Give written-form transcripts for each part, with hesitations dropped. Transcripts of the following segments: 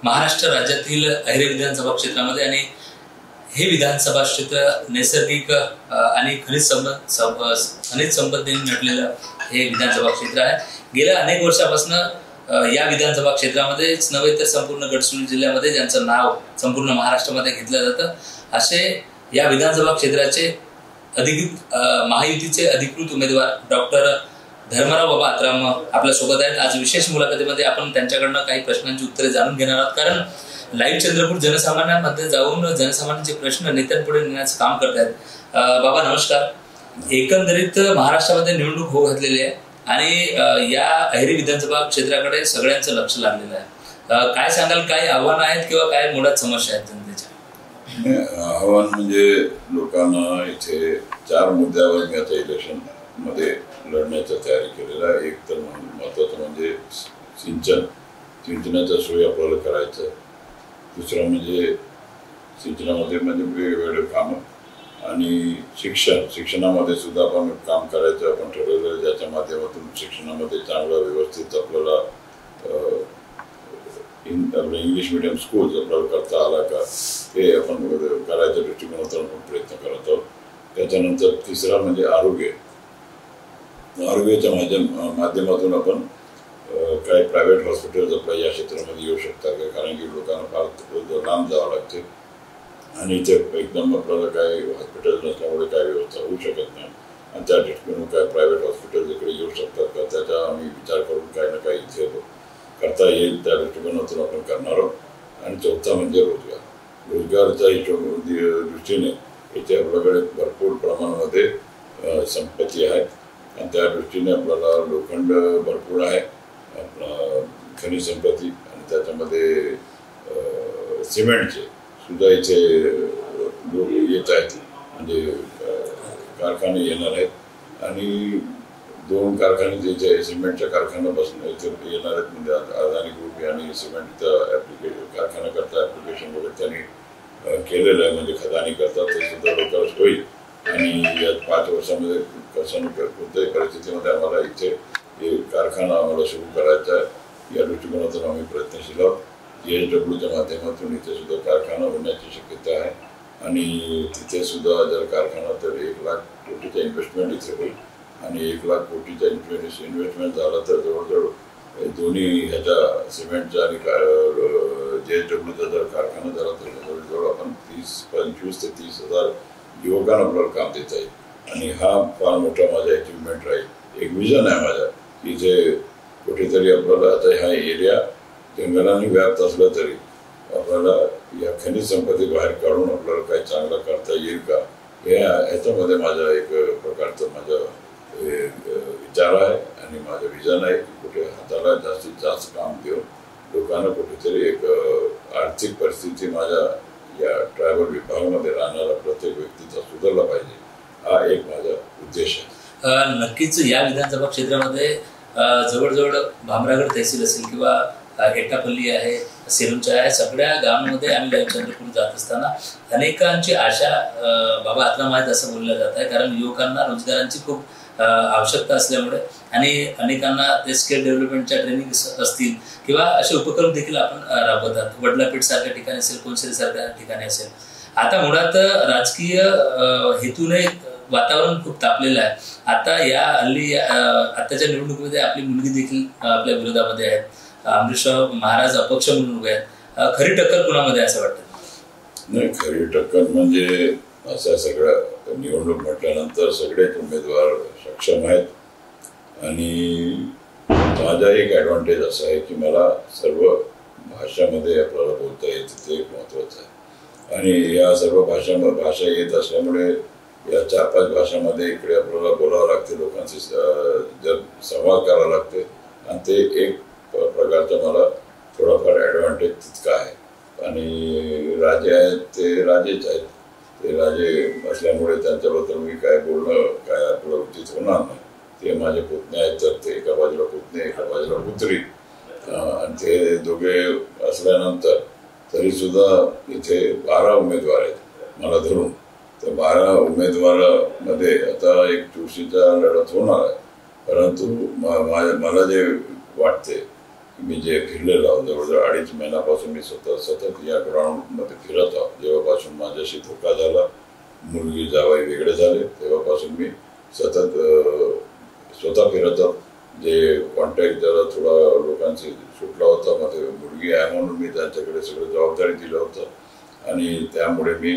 महाराष्ट्र राज्यातील अहेरी विधानसभा क्षेत्रामध्ये आणि हे विधानसभा क्षेत्र नैसर्गिक आणि खनिज संपत्तीने नटलेलं हे विधानसभा क्षेत्र आहे. गेल्या अनेक वर्षापासून या विधानसभा क्षेत्रामध्येच नव्हे तर संपूर्ण गडचिरोली जिल्ह्यामध्ये ज्यांचं नाव संपूर्ण महाराष्ट्रामध्ये घेतलं जातं असे या विधानसभा क्षेत्राचे अधिकृत महायुतीचे अधिकृत उमेदवार डॉक्टर धर्मराव बाबा आत्राम आपल्या सोबत आहेत. आज विशेष मुलाखतीमध्ये आपण त्यांच्याकडनं काही प्रश्नांची उत्तरे जाणून घेणार आहोत, कारण लाईव्ह चंद्रपूर जनसामान्यांमध्ये जाऊन जनसामान्यांचे प्रश्न नेत्यांपुढे नेण्याचं काम करतायत. बाबा नमस्कार. एकंदरीत महाराष्ट्रामध्ये निवडणूक होऊ घातलेली आहे आणि या अहेरी विधानसभा क्षेत्राकडे सगळ्यांचं लक्ष लागलेलं आहे. काय सांगाल, काय आव्हानं आहेत किंवा काय मुळात समस्या आहेत जनतेच्या? आव्हान म्हणजे लोकांना इथे 4 मुद्द्यावर मी आता इलेक्शन मध्ये लढण्याची तयारी केलेला आहे. एक तर महत्वाचं म्हणजे सिंचनाचा सोय आपल्याला करायचं. दुसरं म्हणजे सिंचनामध्ये म्हणजे वेगवेगळे कामं आणि शिक्षणामध्ये सुद्धा आपण काम करायचं आपण ठरवलं, ज्याच्या माध्यमातून शिक्षणामध्ये चांगलं व्यवस्थित आपल्याला इंग्लिश मीडियम स्कूल्स आपल्याला करता आला का हे आपण करायच्या दृष्टिकोनातून आपण प्रयत्न करत आहोत. त्याच्यानंतर तिसरा म्हणजे आरोग्याच्या माध्यमातून आपण काही प्रायव्हेट हॉस्पिटल्स आपल्या या क्षेत्रामध्ये येऊ शकतात का, कारण की लोकांना फार लांब जावं लागते आणि इथे एकदम आपल्याला काही हॉस्पिटल्स नसल्यामुळे काही व्यवस्था होऊ शकत नाही आणि त्या दृष्टीने काय प्रायव्हेट हॉस्पिटल्स इकडे येऊ शकतात का, त्याचा आम्ही विचार करून काही ना काही इथे करता येईल त्या दृष्टिकोनातून आपण करणार आहोत. आणि चौथा म्हणजे रोजगारच्या दृष्टीने इथे आपल्याकडे भरपूर प्रमाणामध्ये संपत्ती आहे आणि त्या दृष्टीने आपल्याला लोखंड भरपूर आहे, आपला खनिज संपत्ती आणि त्याच्यामध्ये सिमेंटचे सुद्धा इथे लोक येत आहेत, म्हणजे कारखाने येणार आहेत आणि 2 कारखाने ज्याचे सिमेंटच्या कारखान्यापासून इथे येणार आहेत, म्हणजे अदानी ग्रुप आणि सिमेंटचा कारखाना करता ॲप्लिकेशन वगैरे त्यांनी केलेलं आहे, म्हणजे खदानी करतात ते सुद्धा लोकांना होईल. आणि या 5 वर्षामध्ये कसं कोणत्याही परिस्थितीमध्ये आम्हाला इथे कारखाना आम्हाला सुरू करायचा आहे, या दृष्टिकोनातून आम्ही प्रयत्नशील आहोत. JSWच्या माध्यमातून इथे सुद्धा कारखाना होण्याची शक्यता आहे आणि तिथे सुद्धा जर कारखाना तर 1 लाख कोटीचा इन्व्हेस्टमेंट इथे होईल आणि 1 लाख कोटीचा इन्व्हेस्टमेंट झाला तर जवळजवळ दोन्ही ह्याच्या सिमेंटचा आणि JSWचा जर कारखाना झाला तर जवळजवळ आपण 25 ते 30,000 युवकांना आपल्याला काम देता येईल आणि हा फार मोठा माझा अचिव्हमेंट राहील. एक विजन आहे माझा की जे कुठेतरी आपल्याला आता हा एरिया जंगलांनी व्याप्त असला तरी आपल्याला या खनिज संपत्ती बाहेर काढून आपल्याला काही चांगलं करता येईल का, ह्याच्यामध्ये माझा एक प्रकारचा माझा विचार आहे आणि माझं विजन आहे की कुठे हाताला जास्तीत जास्त काम देऊन लोकांना कुठेतरी एक आर्थिक परिस्थिती माझ्या या ट्रायबल विभागामध्ये राहणारा प्रत्येक व्यक्तीचा सुधारला पाहिजे, हा एक माझा उद्देश आहे. नक्कीच या विधानसभा क्षेत्रामध्ये जवळजवळ भामरागड तहसील असेल किंवा एटापल्ली आहे, सेलूच्या आहे, सगळ्या गावांमध्ये आम्ही लाईव्ह चंद्रपूर जात असताना अनेकांची आशा बाबा आत्राम आहेत असं बोललं जात आहे, कारण युवकांना रोजगारांची खूप आवश्यकता असल्यामुळे आणि अनेकांना ते स्किल डेव्हलपमेंटच्या ट्रेनिंग असतील किंवा असे उपक्रम देखील आपण राबवतात. वडलापेठ सारख्या ठिकाणी असेल, कोणसरी सारख्या ठिकाणी असेल. आता मुळात राजकीय हेतूने वातावरण खूप तापलेलं आहे. आता या हल्ली आताच्या निवडणुकीमध्ये आपली मुलगी देखील आपल्या विरोधामध्ये आहेत. अमरीशराव महाराज अपक्ष म्हणून उभे आहेत. खरी टक्कर कुणामध्ये असं वाटतं? नाही, खरी टक्कर म्हणजे असं सगळं निवडणूक म्हटल्यानंतर सगळेच उमेदवार सक्षम आहेत आणि माझा एक ॲडव्हान्टेज असा आहे की मला सर्व भाषामध्ये आपल्याला बोलता येते, ते एक महत्त्वाचं आहे आणि या सर्व भाषा येत असल्यामुळे या 4-5 भाषामध्ये इकडे आपल्याला बोलावं लागते, लोकांशी जर संवाद करावा लागते आणि ते एक प्रकारचा मला थोडाफार ॲडव्हान्टेज तितका आहे. आणि राजे आहेत ते राजेच आहेत, ते राजे असल्यामुळे त्यांच्याबद्दल मी काय बोलणं काय आपलं उचित होणार नाही. ते माझे पुतणे आहेत तर ते एका बाजूला पुतणे एका बाजूला पुत्री आणि ते दोघे असल्यानंतर तरीसुद्धा इथे 12 उमेदवार आहेत मला धरून. तर 12 उमेदवारामध्ये आता एक चुरशीचा लढत होणार आहे, परंतु मला जे वाटते मी जे फिरलेलो आहोत जवळजवळ 2.5 महिन्यापासून मी सतत या ग्राउंडमध्ये फिरत आहोत. जेव्हापासून माझ्याशी धोका झाला, मुलगी जावई वेगळे झाले, तेव्हापासून मी सतत स्वतः फिरत आहोत. जे कॉन्टॅक्ट जरा थोडा लोकांशी सुटला होता, मग ते मुलगी आहे म्हणून मी त्यांच्याकडे सगळं जबाबदारी दिलं होतं आणि त्यामुळे मी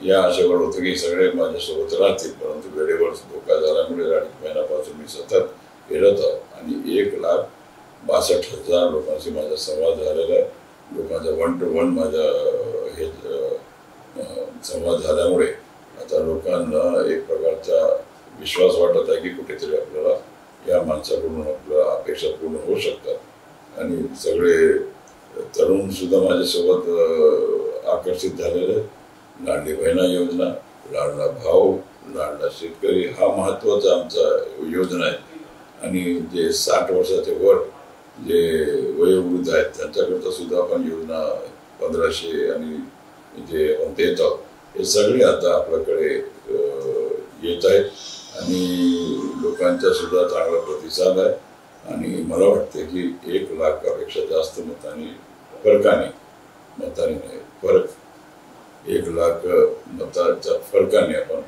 या आशेवर होतं की सगळे माझ्यासोबत राहतील. परंतु वेळेवर धोका झाल्यामुळे 2.5 महिन्यापासून मी सतत फिरत आहोत आणि 1,62,000 लोकांशी माझा संवाद झालेला आहे. लोकांचा 1 to 1 माझा हे संवाद झाल्यामुळे आता लोकांना एक प्रकारचा विश्वास वाटत आहे की कुठेतरी आपल्याला या माणसाकडून आपल्या अपेक्षा पूर्ण होऊ शकतात आणि सगळे तरुण सुद्धा माझ्यासोबत आकर्षित झालेले आहेत. लाडली बहिणा योजना, लाडला भाऊ, लाडला शेतकरी हा महत्त्वाचा आमचा योजना आहे. आणि जे 60 वर्षाचे वर जे वयोवृद्ध आहेत त्यांच्याकरता सुद्धा आपण योजना 1500 आणि जे आपण देत आहोत हे सगळे आता आपल्याकडे येत आहेत आणि लोकांचा सुद्धा चांगला प्रतिसाद आहे. आणि मला वाटते की 1 लाखापेक्षा जास्त फरक 1 लाख मताच्या फरकाने आपण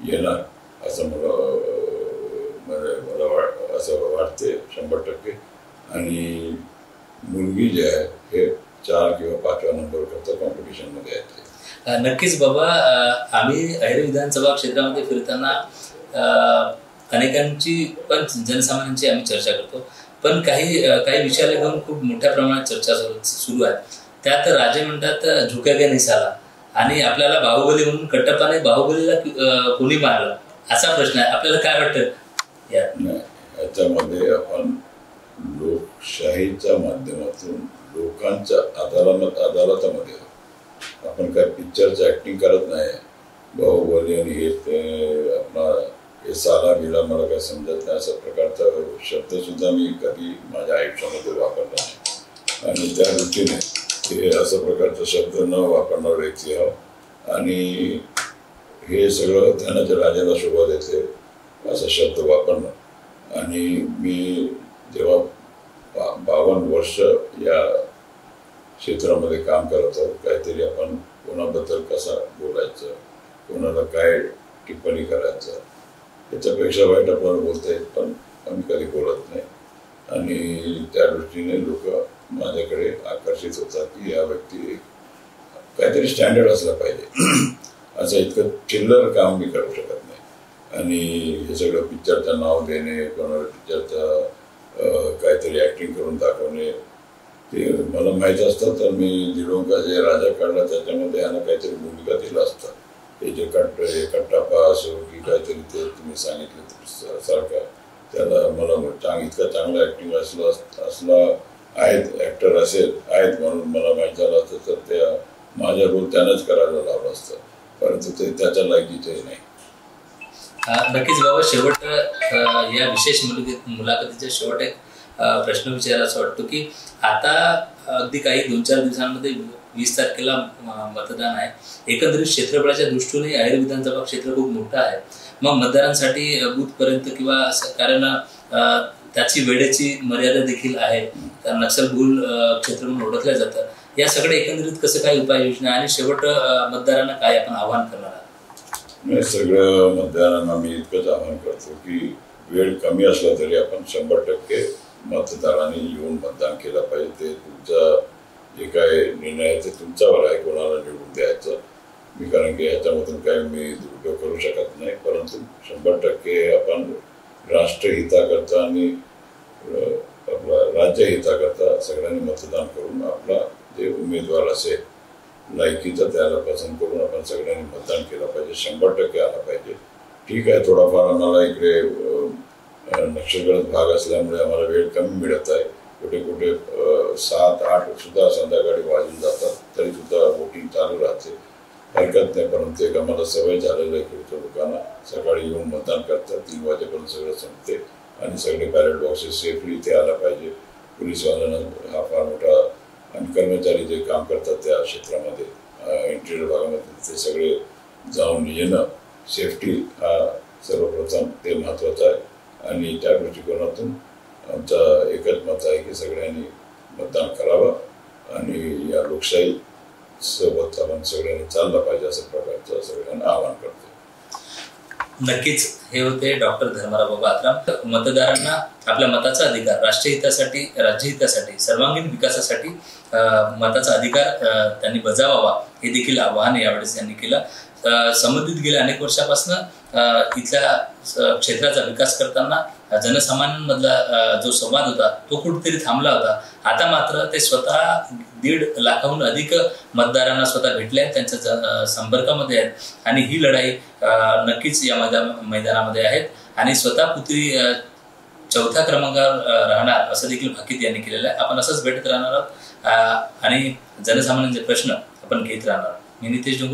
येणार असं मला असं वाटते 100%. आणि मुलगी जे आहे हे 4 किंवा 5व्या नंबर करता कॉम्पिटिशनमध्ये आहे. नक्कीच बाबा, आम्ही अहेरी विधानसभा क्षेत्रामध्ये फिरताना अनेकांची पण जनसामान्यांची आम्ही चर्चा करतो, पण काही विषयाला घेऊन खूप मोठ्या प्रमाणात चर्चा सुरू आहे. त्यात राजे म्हणतात झुकेगा निसाला आणि आपल्याला बाहुबली म्हणून कट्टप्पाने बाहुबलीला कोणी मारलं असा प्रश्न आहे. आपल्याला काय वाटतं याच्यामध्ये? आपण लोकशाहीच्या माध्यमातून लोकांच्या अदालतामध्ये आपण काय पिक्चरचं ऍक्टिंग करत नाही. बाहुबली आणि हे आपला हे साला बिला मला काय समजत नाही अशा प्रकारचा शब्द सुद्धा मी कधी माझ्या आयुष्यामध्ये वापरला नाही. आणि त्या दृष्टीने हे अशा प्रकारचा शब्द न वापरणारा व्यक्ती आहे. आणि हे सगळं त्यांना राजाला शोभा देते असा शब्द वापरणं. आणि मी जेव्हा 52 वर्ष या क्षेत्रामध्ये काम करत आहोत, काहीतरी आपण कोणाबद्दल कसं बोलायचं, कोणाला काय टिप्पणी करायचं याच्यापेक्षा वाईट आपल्याला बोलता येत, पण आम्ही कधी बोलत नाही. आणि त्या दृष्टीने लोक माझ्याकडे आकर्षित होतात की या व्यक्ती काहीतरी स्टँडर्ड असला पाहिजे. असं इतकं चिल्लर काम मी करू शकत नाही. आणि हे सगळं पिक्चरचं नाव देणे, कोणाला पिक्चरचा काहीतरी ॲक्टिंग करून दाखवणे ते मला माहीत असतं. तर मी दिडोंका जे राजा काढला त्याच्यामध्ये ह्याला काहीतरी भूमिका दिला असता. हे जे कट्टाप्पा असो की काहीतरी ते तुम्ही सांगितलं सारखं त्याला मला इतका चांगला ॲक्टिंग असला आहेत ॲक्टर आहेत म्हणून मला माहीत झालं असतं तर त्या माझा रोल त्यानंच करायला लावला असतं. परंतु ते त्याच्या लायकीचंही नाही. नक्कीच बाबा, शेवट या विशेष मुलाखतीच्या शेवट एक प्रश्न विचारायचा वाटतो की आता अगदी काही 2-4 दिवसांमध्ये 20 तारखेला मतदान आहे. एकंदरीत क्षेत्रफळाच्या दृष्टीने अहेरी विधानसभा क्षेत्र खूप मोठं आहे. मग मतदारांसाठी बूथपर्यंत किंवा कारण त्याची वेळेची मर्यादा देखील आहे, कारण नक्षलबहुल क्षेत्र म्हणून ओळखलं जातं. या सगळ्या एकंदरीत कसं काय उपाययोजना आणि शेवट मतदारांना काय आपण आवाहन करणार आहात? सगळं मतदारांना मी इतकंच आवाहन करतो की वेळ कमी असला तरी आपण 100% मतदारांनी येऊन मतदान केलं पाहिजे. ते तुमचा जे काय निर्णय आहे ते तुमच्यावर आहे कोणाला निवडून द्यायचं. मी कारण की ह्याच्यामधून काही मी दुरुपयोग करू शकत नाही. परंतु 100% आपण राष्ट्रहिताकरता आणि आपला राज्यहिताकरता सगळ्यांनी मतदान करून आपला जे उमेदवार असेल लायकीचा त्याला पसंत करून आपण सगळ्यांनी मतदान केलं पाहिजे. 100% आला पाहिजे. ठीक आहे, थोडाफार आम्हाला इकडे नक्षलग्रस्त भाग असल्यामुळे आम्हाला वेळ कमी मिळत आहे. कुठे कुठे 7-8 सुद्धा संध्याकाळी वाजून जातात तरी सुद्धा वोटिंग चालू राहते. हरकत नाही. परंतु एक आम्हाला सवय झालेलं आहे की लोकांना सकाळी येऊन मतदान करतात, 3 वाजेपर्यंत सगळं संपते आणि सगळे बॅलेट बॉक्सेस सेफली इथे आला पाहिजे. पोलीसवाल्यांना हा फार मोठा आणि कर्मचारी जे काम करतात त्या क्षेत्रामध्ये इंटिरियर भागामध्ये ते सगळे जाऊन येणं सेफ्टी हा सर्वप्रथम ते महत्त्वाचं आहे. आणि त्या दृष्टिकोनातून आमचं एकच मत आहे की सगळ्यांनी मतदान करावं आणि या लोकशाही सोबत आपण सगळ्यांनी चाललं पाहिजे असं प्रकारचं सगळ्यांना आवाहन करतो. नक्कीच हे होते डॉक्टर धर्माराव बाबा आत्राम. मतदारांना आपल्या मताचा अधिकार राष्ट्रीय हितासाठी, राज्यहितासाठी, सर्वांगीण विकासासाठी मताचा अधिकार त्यांनी बजावावा हे देखील आवाहन यावेळेस त्यांनी केलं. संबंधित गेल्या अनेक वर्षापासून इथल्या क्षेत्राचा विकास करताना जनसामान्यांमधला जो संवाद होता तो कुठेतरी थांबला होता. आता मात्र ते स्वतः 1.5 लाखाहून अधिक मतदारांना स्वतः भेटले आहेत, त्यांच्या संपर्कामध्ये आहेत आणि ही लढाई नक्कीच या मैदानामध्ये आहेत आणि स्वतः पुत्री 4थ्या क्रमांकावर राहणार असं देखील भाकीत यांनी केलेलं आहे. आपण असंच भेटत राहणार आहोत आणि जनसामान्यांचे प्रश्न आपण घेत राहणार. मी नितेश डोंगरे.